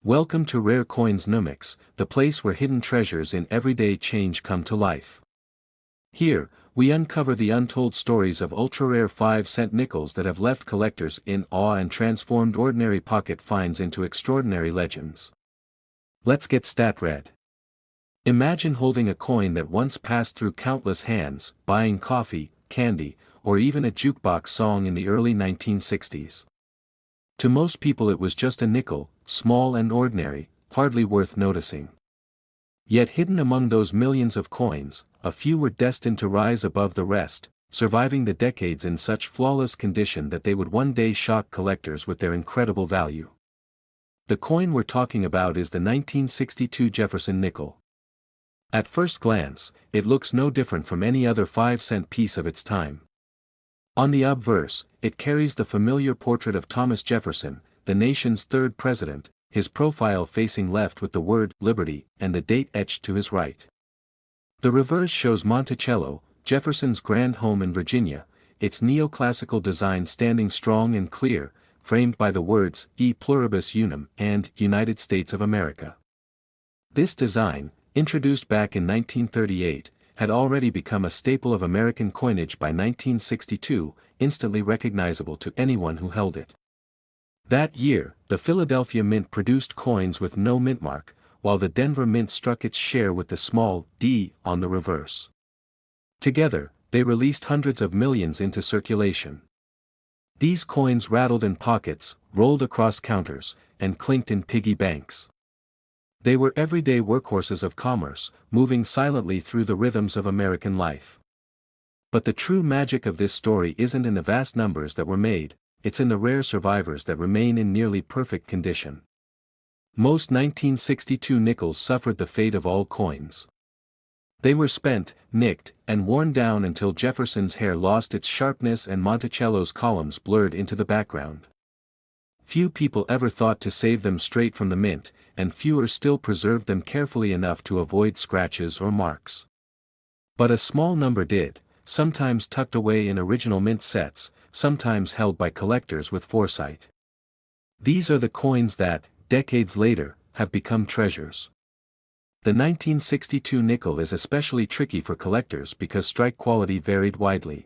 Welcome to Rare Coins Numics, the place where hidden treasures in everyday change come to life. Here, we uncover the untold stories of ultra-rare 5-cent nickels that have left collectors in awe and transformed ordinary pocket finds into extraordinary legends. Let's get stat-read. Imagine holding a coin that once passed through countless hands, buying coffee, candy, or even a jukebox song in the early 1960s. To most people it was just a nickel, small and ordinary, hardly worth noticing. Yet hidden among those millions of coins, a few were destined to rise above the rest, surviving the decades in such flawless condition that they would one day shock collectors with their incredible value. The coin we're talking about is the 1962 Jefferson nickel. At first glance, it looks no different from any other 5-cent piece of its time. On the obverse, it carries the familiar portrait of Thomas Jefferson, the nation's third president, his profile facing left with the word "Liberty" and the date etched to his right. The reverse shows Monticello, Jefferson's grand home in Virginia, its neoclassical design standing strong and clear, framed by the words "E pluribus unum" and "United States of America." This design, introduced back in 1938, had already become a staple of American coinage by 1962, instantly recognizable to anyone who held it. That year, the Philadelphia Mint produced coins with no mint mark, while the Denver Mint struck its share with the small "d" on the reverse. Together, they released hundreds of millions into circulation. These coins rattled in pockets, rolled across counters, and clinked in piggy banks. They were everyday workhorses of commerce, moving silently through the rhythms of American life. But the true magic of this story isn't in the vast numbers that were made, it's in the rare survivors that remain in nearly perfect condition. Most 1962 nickels suffered the fate of all coins. They were spent, nicked, and worn down until Jefferson's hair lost its sharpness and Monticello's columns blurred into the background. Few people ever thought to save them straight from the mint, and fewer still preserved them carefully enough to avoid scratches or marks. But a small number did, sometimes tucked away in original mint sets, sometimes held by collectors with foresight. These are the coins that, decades later, have become treasures. The 1962 nickel is especially tricky for collectors because strike quality varied widely.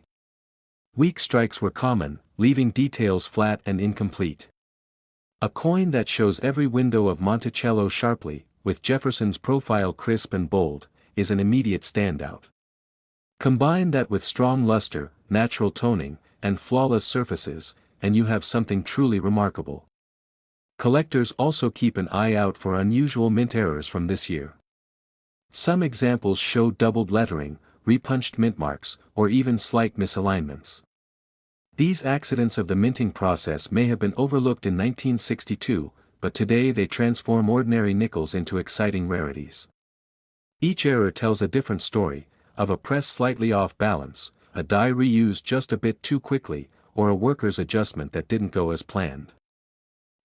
Weak strikes were common, leaving details flat and incomplete. A coin that shows every window of Monticello sharply, with Jefferson's profile crisp and bold, is an immediate standout. Combine that with strong luster, natural toning, and flawless surfaces, and you have something truly remarkable. Collectors also keep an eye out for unusual mint errors from this year. Some examples show doubled lettering, repunched mint marks, or even slight misalignments. These accidents of the minting process may have been overlooked in 1962, but today they transform ordinary nickels into exciting rarities. Each error tells a different story, of a press slightly off balance, a die reused just a bit too quickly, or a worker's adjustment that didn't go as planned.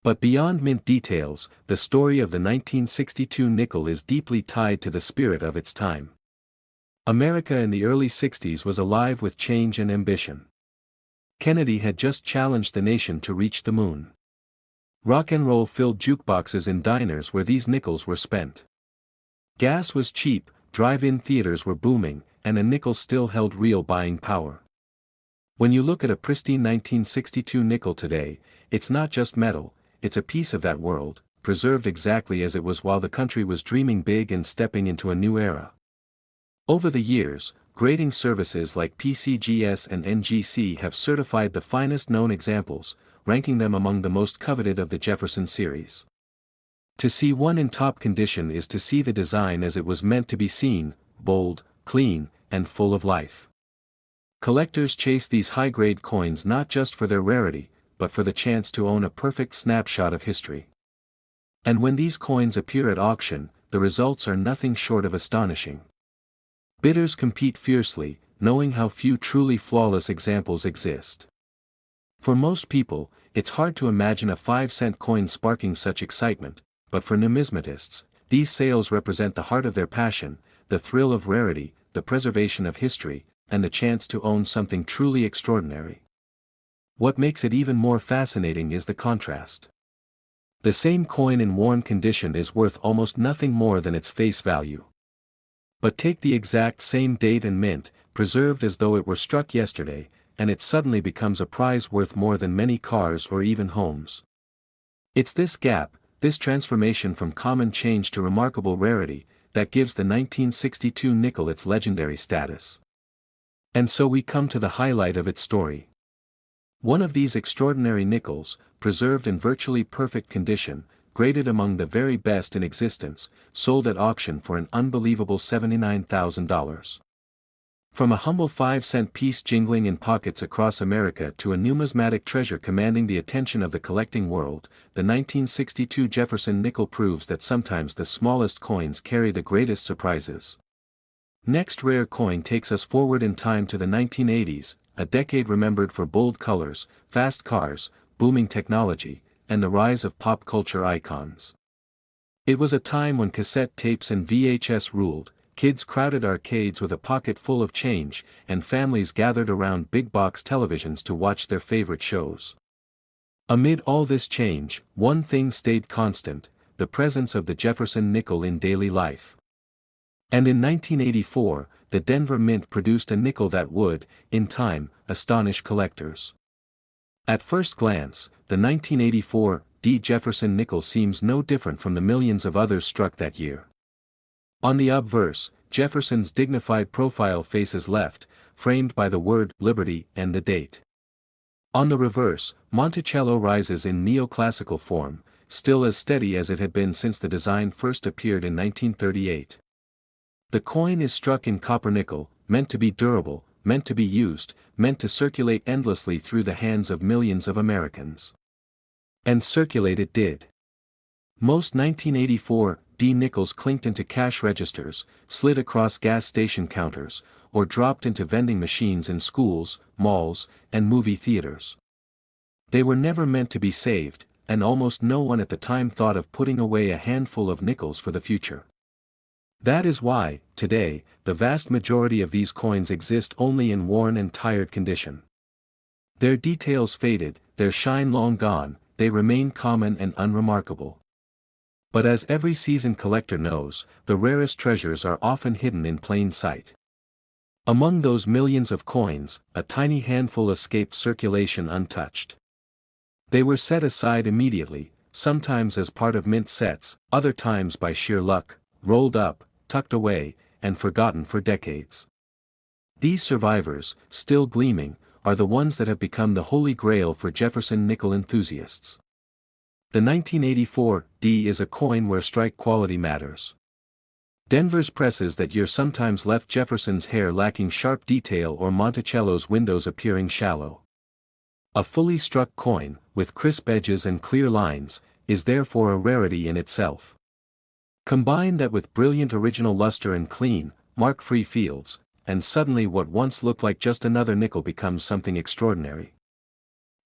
But beyond mint details, the story of the 1962 nickel is deeply tied to the spirit of its time. America in the early 60s was alive with change and ambition. Kennedy had just challenged the nation to reach the moon. Rock and roll filled jukeboxes in diners where these nickels were spent. Gas was cheap, drive-in theaters were booming, and a nickel still held real buying power. When you look at a pristine 1962 nickel today, it's not just metal, it's a piece of that world, preserved exactly as it was while the country was dreaming big and stepping into a new era. Over the years, grading services like PCGS and NGC have certified the finest known examples, ranking them among the most coveted of the Jefferson series. To see one in top condition is to see the design as it was meant to be seen, bold, clean, and full of life. Collectors chase these high-grade coins not just for their rarity, but for the chance to own a perfect snapshot of history. And when these coins appear at auction, the results are nothing short of astonishing. Bidders compete fiercely, knowing how few truly flawless examples exist. For most people, it's hard to imagine a 5-cent coin sparking such excitement, but for numismatists, these sales represent the heart of their passion, the thrill of rarity, the preservation of history, and the chance to own something truly extraordinary. What makes it even more fascinating is the contrast. The same coin in worn condition is worth almost nothing more than its face value. But take the exact same date and mint, preserved as though it were struck yesterday, and it suddenly becomes a prize worth more than many cars or even homes. It's this gap, this transformation from common change to remarkable rarity, that gives the 1962 nickel its legendary status. And so we come to the highlight of its story. One of these extraordinary nickels, preserved in virtually perfect condition, graded among the very best in existence, sold at auction for an unbelievable $79,000. From a humble 5-cent piece jingling in pockets across America to a numismatic treasure commanding the attention of the collecting world, the 1962 Jefferson nickel proves that sometimes the smallest coins carry the greatest surprises. Next rare coin takes us forward in time to the 1980s, a decade remembered for bold colors, fast cars, booming technology, and the rise of pop culture icons. It was a time when cassette tapes and VHS ruled, kids crowded arcades with a pocket full of change, and families gathered around big-box televisions to watch their favorite shows. Amid all this change, one thing stayed constant: the presence of the Jefferson nickel in daily life. And in 1984, the Denver Mint produced a nickel that would, in time, astonish collectors. At first glance, the 1984 D Jefferson nickel seems no different from the millions of others struck that year. On the obverse, Jefferson's dignified profile faces left, framed by the word Liberty and the date. On the reverse, Monticello rises in neoclassical form, still as steady as it had been since the design first appeared in 1938. The coin is struck in copper nickel, meant to be durable, meant to be used, meant to circulate endlessly through the hands of millions of Americans. And circulate it did. Most 1984 D nickels clinked into cash registers, slid across gas station counters, or dropped into vending machines in schools, malls, and movie theaters. They were never meant to be saved, and almost no one at the time thought of putting away a handful of nickels for the future. That is why, today, the vast majority of these coins exist only in worn and tired condition. Their details faded, their shine long gone, they remain common and unremarkable. But as every seasoned collector knows, the rarest treasures are often hidden in plain sight. Among those millions of coins, a tiny handful escaped circulation untouched. They were set aside immediately, sometimes as part of mint sets, other times by sheer luck, rolled up, tucked away, and forgotten for decades. These survivors, still gleaming, are the ones that have become the holy grail for Jefferson nickel enthusiasts. The 1984 D is a coin where strike quality matters. Denver's presses that year sometimes left Jefferson's hair lacking sharp detail or Monticello's windows appearing shallow. A fully struck coin, with crisp edges and clear lines, is therefore a rarity in itself. Combine that with brilliant original luster and clean, mark-free fields, and suddenly what once looked like just another nickel becomes something extraordinary.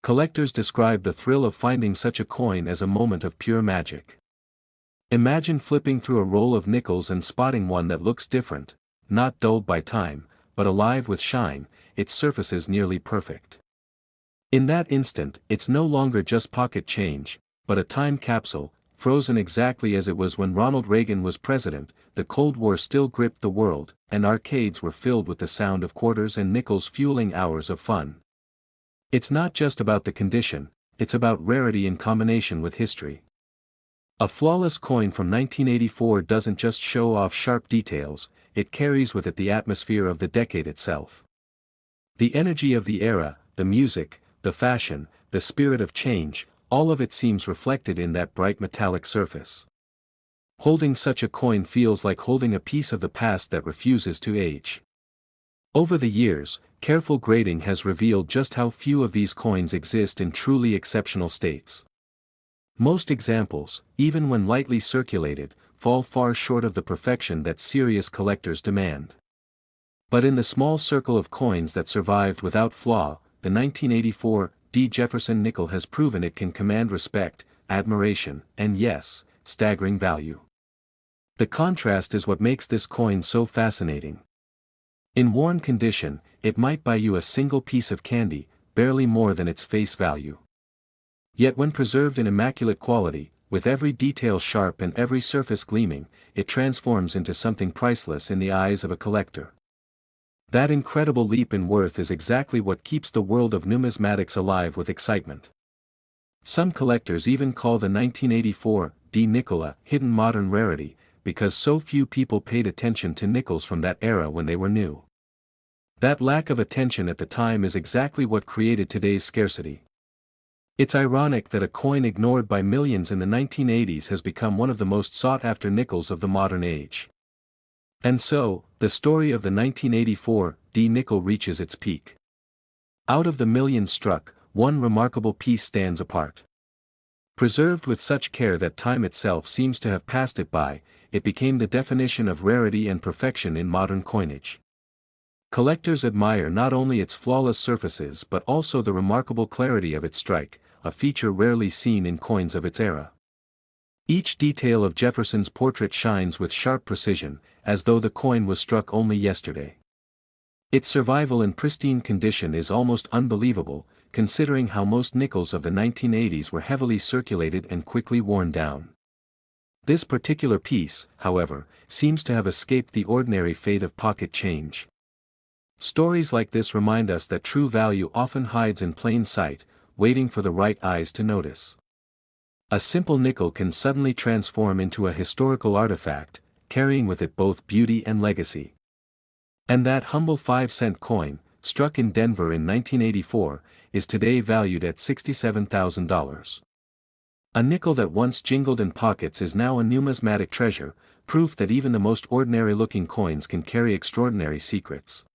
Collectors describe the thrill of finding such a coin as a moment of pure magic. Imagine flipping through a roll of nickels and spotting one that looks different, not dulled by time, but alive with shine, its surfaces nearly perfect. In that instant, it's no longer just pocket change, but a time capsule, frozen exactly as it was when Ronald Reagan was president. The Cold War still gripped the world, and arcades were filled with the sound of quarters and nickels fueling hours of fun. It's not just about the condition, it's about rarity in combination with history. A flawless coin from 1984 doesn't just show off sharp details, it carries with it the atmosphere of the decade itself. The energy of the era, the music, the fashion, the spirit of change, all of it seems reflected in that bright metallic surface. Holding such a coin feels like holding a piece of the past that refuses to age. Over the years, careful grading has revealed just how few of these coins exist in truly exceptional states. Most examples, even when lightly circulated, fall far short of the perfection that serious collectors demand. But in the small circle of coins that survived without flaw, the 1984 D Jefferson nickel has proven it can command respect, admiration, and yes, staggering value. The contrast is what makes this coin so fascinating. In worn condition, it might buy you a single piece of candy, barely more than its face value. Yet when preserved in immaculate quality, with every detail sharp and every surface gleaming, it transforms into something priceless in the eyes of a collector. That incredible leap in worth is exactly what keeps the world of numismatics alive with excitement. Some collectors even call the 1984 D nickel a hidden modern rarity, because so few people paid attention to nickels from that era when they were new. That lack of attention at the time is exactly what created today's scarcity. It's ironic that a coin ignored by millions in the 1980s has become one of the most sought-after nickels of the modern age. And so, the story of the 1984 D nickel reaches its peak. Out of the millions struck, one remarkable piece stands apart. Preserved with such care that time itself seems to have passed it by, it became the definition of rarity and perfection in modern coinage. Collectors admire not only its flawless surfaces but also the remarkable clarity of its strike, a feature rarely seen in coins of its era. Each detail of Jefferson's portrait shines with sharp precision, as though the coin was struck only yesterday. Its survival in pristine condition is almost unbelievable, considering how most nickels of the 1980s were heavily circulated and quickly worn down. This particular piece, however, seems to have escaped the ordinary fate of pocket change. Stories like this remind us that true value often hides in plain sight, waiting for the right eyes to notice. A simple nickel can suddenly transform into a historical artifact, carrying with it both beauty and legacy. And that humble 5-cent coin, struck in Denver in 1984, is today valued at $67,000. A nickel that once jingled in pockets is now a numismatic treasure, proof that even the most ordinary-looking coins can carry extraordinary secrets.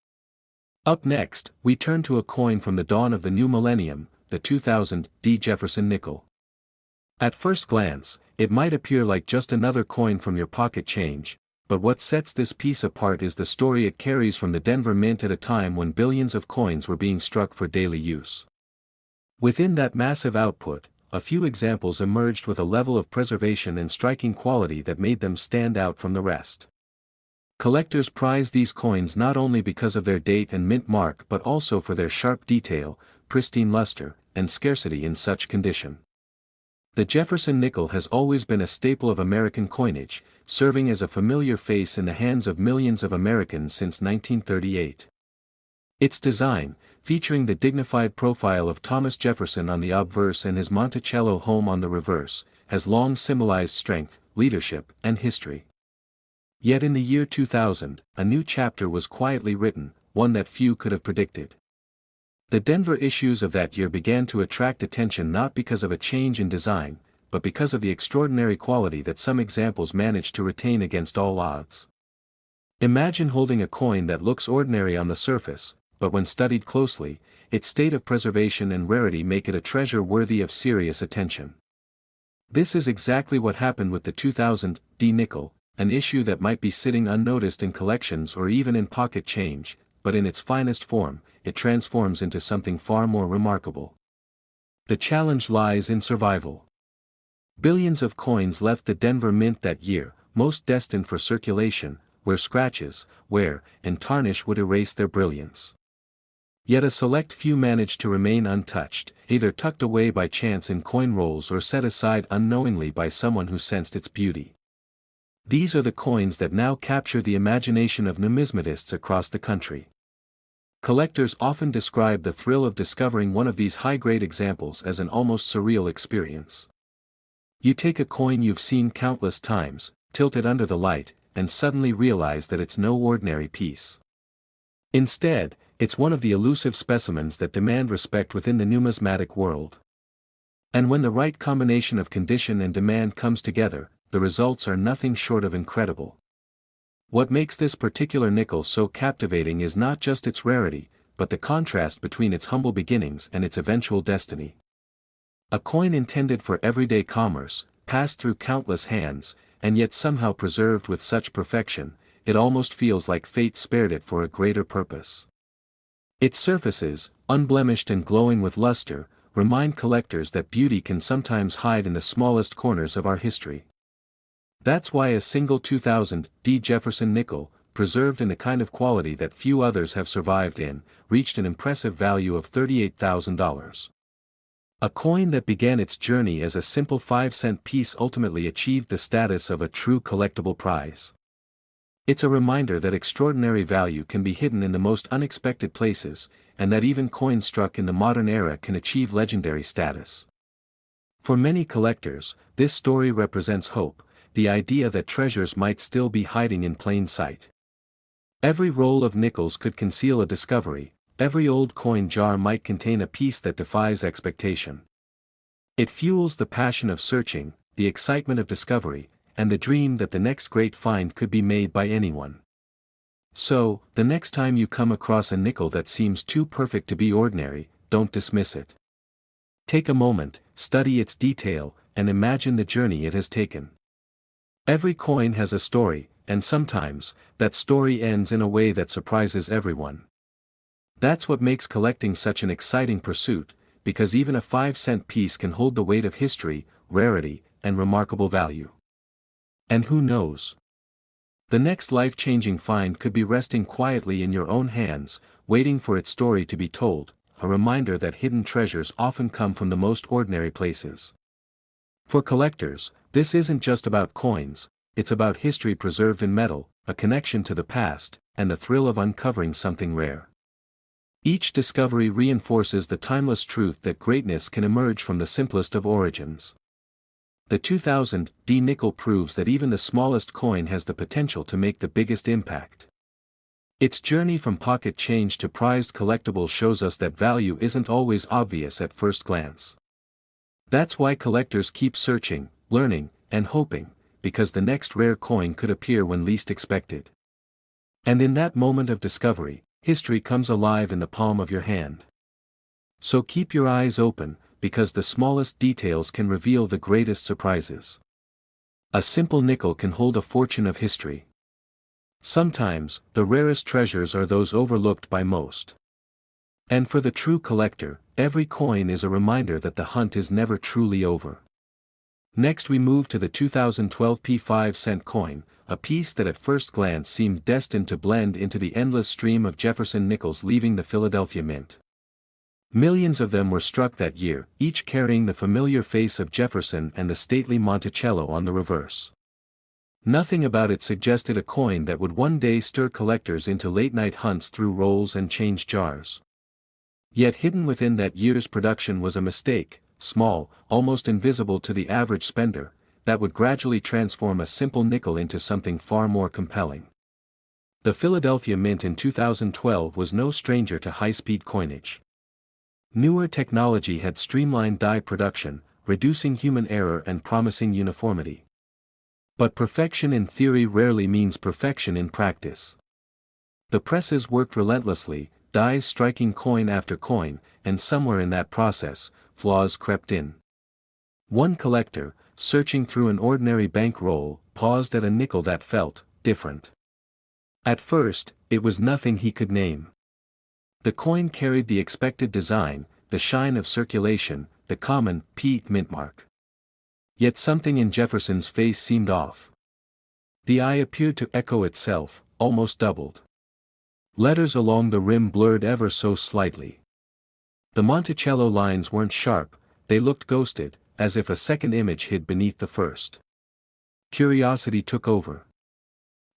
Up next, we turn to a coin from the dawn of the new millennium, the 2000 D Jefferson nickel. At first glance, it might appear like just another coin from your pocket change, but what sets this piece apart is the story it carries from the Denver Mint at a time when billions of coins were being struck for daily use. Within that massive output, a few examples emerged with a level of preservation and striking quality that made them stand out from the rest. Collectors prize these coins not only because of their date and mint mark but also for their sharp detail, pristine luster, and scarcity in such condition. The Jefferson nickel has always been a staple of American coinage, serving as a familiar face in the hands of millions of Americans since 1938. Its design, featuring the dignified profile of Thomas Jefferson on the obverse and his Monticello home on the reverse, has long symbolized strength, leadership, and history. Yet in the year 2000, a new chapter was quietly written, one that few could have predicted. The Denver issues of that year began to attract attention not because of a change in design, but because of the extraordinary quality that some examples managed to retain against all odds. Imagine holding a coin that looks ordinary on the surface, but when studied closely, its state of preservation and rarity make it a treasure worthy of serious attention. This is exactly what happened with the 2000 D nickel, an issue that might be sitting unnoticed in collections or even in pocket change, but in its finest form, it transforms into something far more remarkable. The challenge lies in survival. Billions of coins left the Denver Mint that year, most destined for circulation, where scratches, wear, and tarnish would erase their brilliance. Yet a select few managed to remain untouched, either tucked away by chance in coin rolls or set aside unknowingly by someone who sensed its beauty. These are the coins that now capture the imagination of numismatists across the country. Collectors often describe the thrill of discovering one of these high-grade examples as an almost surreal experience. You take a coin you've seen countless times, tilt it under the light, and suddenly realize that it's no ordinary piece. Instead, it's one of the elusive specimens that demand respect within the numismatic world. And when the right combination of condition and demand comes together, the results are nothing short of incredible. What makes this particular nickel so captivating is not just its rarity, but the contrast between its humble beginnings and its eventual destiny. A coin intended for everyday commerce, passed through countless hands, and yet somehow preserved with such perfection, it almost feels like fate spared it for a greater purpose. Its surfaces, unblemished and glowing with luster, remind collectors that beauty can sometimes hide in the smallest corners of our history. That's why a single 2000 D Jefferson nickel, preserved in a kind of quality that few others have survived in, reached an impressive value of $38,000. A coin that began its journey as a simple 5-cent piece ultimately achieved the status of a true collectible prize. It's a reminder that extraordinary value can be hidden in the most unexpected places, and that even coins struck in the modern era can achieve legendary status. For many collectors, this story represents hope, the idea that treasures might still be hiding in plain sight. Every roll of nickels could conceal a discovery, every old coin jar might contain a piece that defies expectation. It fuels the passion of searching, the excitement of discovery, and the dream that the next great find could be made by anyone. So, the next time you come across a nickel that seems too perfect to be ordinary, don't dismiss it. Take a moment, study its detail, and imagine the journey it has taken. Every coin has a story, and sometimes, that story ends in a way that surprises everyone. That's what makes collecting such an exciting pursuit, because even a 5-cent piece can hold the weight of history, rarity, and remarkable value. And who knows? The next life-changing find could be resting quietly in your own hands, waiting for its story to be told, a reminder that hidden treasures often come from the most ordinary places. For collectors, this isn't just about coins, it's about history preserved in metal, a connection to the past, and the thrill of uncovering something rare. Each discovery reinforces the timeless truth that greatness can emerge from the simplest of origins. The 2000 D nickel proves that even the smallest coin has the potential to make the biggest impact. Its journey from pocket change to prized collectible shows us that value isn't always obvious at first glance. That's why collectors keep searching, learning, and hoping, because the next rare coin could appear when least expected. And in that moment of discovery, history comes alive in the palm of your hand. So keep your eyes open, because the smallest details can reveal the greatest surprises. A simple nickel can hold a fortune of history. Sometimes, the rarest treasures are those overlooked by most. And for the true collector, every coin is a reminder that the hunt is never truly over. Next we move to the 2012 P5-cent coin, a piece that at first glance seemed destined to blend into the endless stream of Jefferson nickels leaving the Philadelphia Mint. Millions of them were struck that year, each carrying the familiar face of Jefferson and the stately Monticello on the reverse. Nothing about it suggested a coin that would one day stir collectors into late-night hunts through rolls and change jars. Yet hidden within that year's production was a mistake, small, almost invisible to the average spender, that would gradually transform a simple nickel into something far more compelling. The Philadelphia Mint in 2012 was no stranger to high-speed coinage. Newer technology had streamlined die production, reducing human error and promising uniformity. But perfection in theory rarely means perfection in practice. The presses worked relentlessly, dies striking coin after coin, and somewhere in that process, flaws crept in. One collector, searching through an ordinary bank roll, paused at a nickel that felt different. At first, it was nothing he could name. The coin carried the expected design, the shine of circulation, the common P mint mark. Yet something in Jefferson's face seemed off. The eye appeared to echo itself, almost doubled. Letters along the rim blurred ever so slightly. The Monticello lines weren't sharp, they looked ghosted, as if a second image hid beneath the first. Curiosity took over.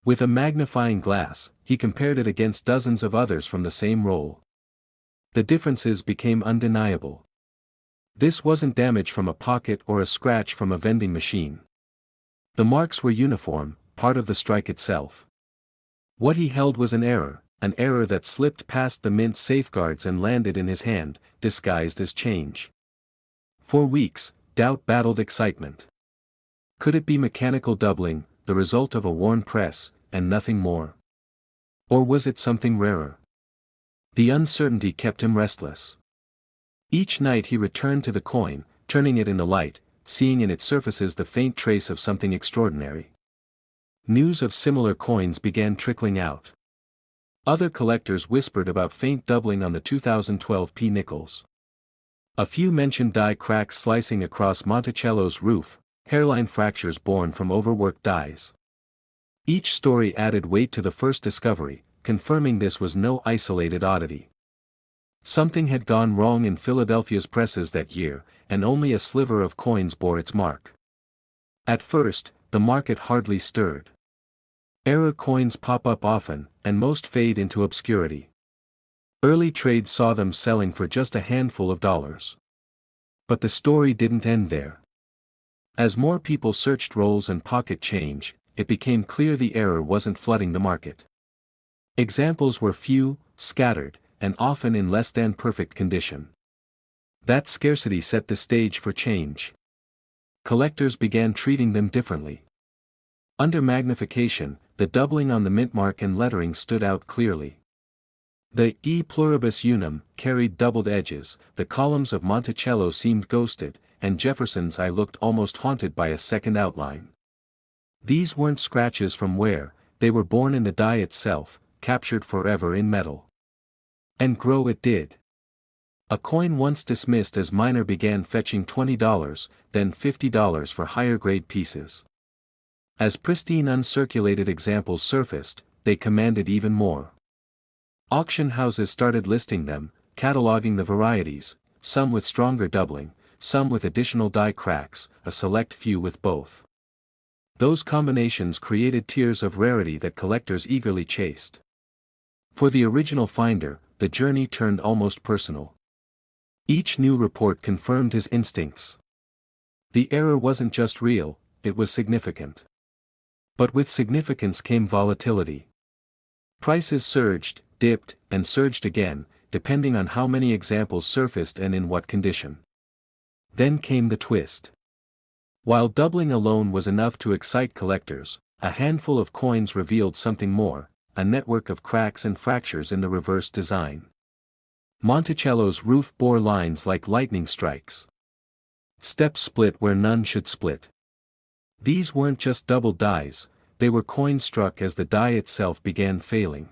With a magnifying glass, he compared it against dozens of others from the same roll. The differences became undeniable. This wasn't damage from a pocket or a scratch from a vending machine. The marks were uniform, part of the strike itself. What he held was an error that slipped past the mint safeguards and landed in his hand, disguised as change. For weeks, doubt battled excitement. Could it be mechanical doubling, the result of a worn press, and nothing more? Or was it something rarer? The uncertainty kept him restless. Each night he returned to the coin, turning it in the light, seeing in its surfaces the faint trace of something extraordinary. News of similar coins began trickling out. Other collectors whispered about faint doubling on the 2012 P nickels. A few mentioned die cracks slicing across Monticello's roof, hairline fractures born from overworked dies. Each story added weight to the first discovery, confirming this was no isolated oddity. Something had gone wrong in Philadelphia's presses that year, and only a sliver of coins bore its mark. At first, the market hardly stirred. Error coins pop up often, and most fade into obscurity. Early trade saw them selling for just a handful of dollars. But the story didn't end there. As more people searched rolls and pocket change, it became clear the error wasn't flooding the market. Examples were few, scattered, and often in less than perfect condition. That scarcity set the stage for change. Collectors began treating them differently. Under magnification, the doubling on the mint mark and lettering stood out clearly. The E pluribus unum carried doubled edges, the columns of Monticello seemed ghosted, and Jefferson's eye looked almost haunted by a second outline. These weren't scratches from wear, they were born in the die itself, captured forever in metal. And grow it did. A coin once dismissed as minor began fetching $20, then $50 for higher-grade pieces. As pristine uncirculated examples surfaced, they commanded even more. Auction houses started listing them, cataloging the varieties, some with stronger doubling, some with additional die cracks, a select few with both. Those combinations created tiers of rarity that collectors eagerly chased. For the original finder, the journey turned almost personal. Each new report confirmed his instincts. The error wasn't just real, it was significant. But with significance came volatility. Prices surged, dipped, and surged again, depending on how many examples surfaced and in what condition. Then came the twist. While doubling alone was enough to excite collectors, a handful of coins revealed something more, a network of cracks and fractures in the reverse design. Monticello's roof bore lines like lightning strikes. Steps split where none should split. These weren't just double dies, they were coins struck as the die itself began failing.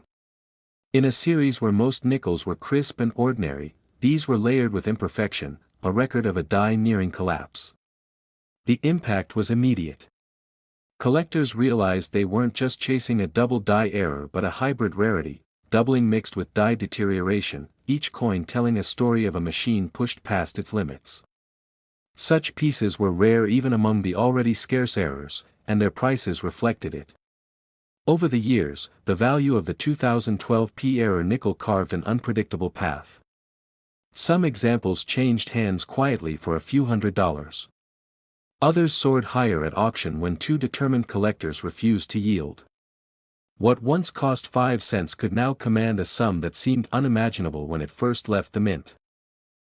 In a series where most nickels were crisp and ordinary, these were layered with imperfection, a record of a die nearing collapse. The impact was immediate. Collectors realized they weren't just chasing a double die error but a hybrid rarity, doubling mixed with die deterioration, each coin telling a story of a machine pushed past its limits. Such pieces were rare even among the already scarce errors, and their prices reflected it. Over the years, the value of the 2012 P-error nickel carved an unpredictable path. Some examples changed hands quietly for a few $100s. Others soared higher at auction when two determined collectors refused to yield. What once cost 5 cents could now command a sum that seemed unimaginable when it first left the mint.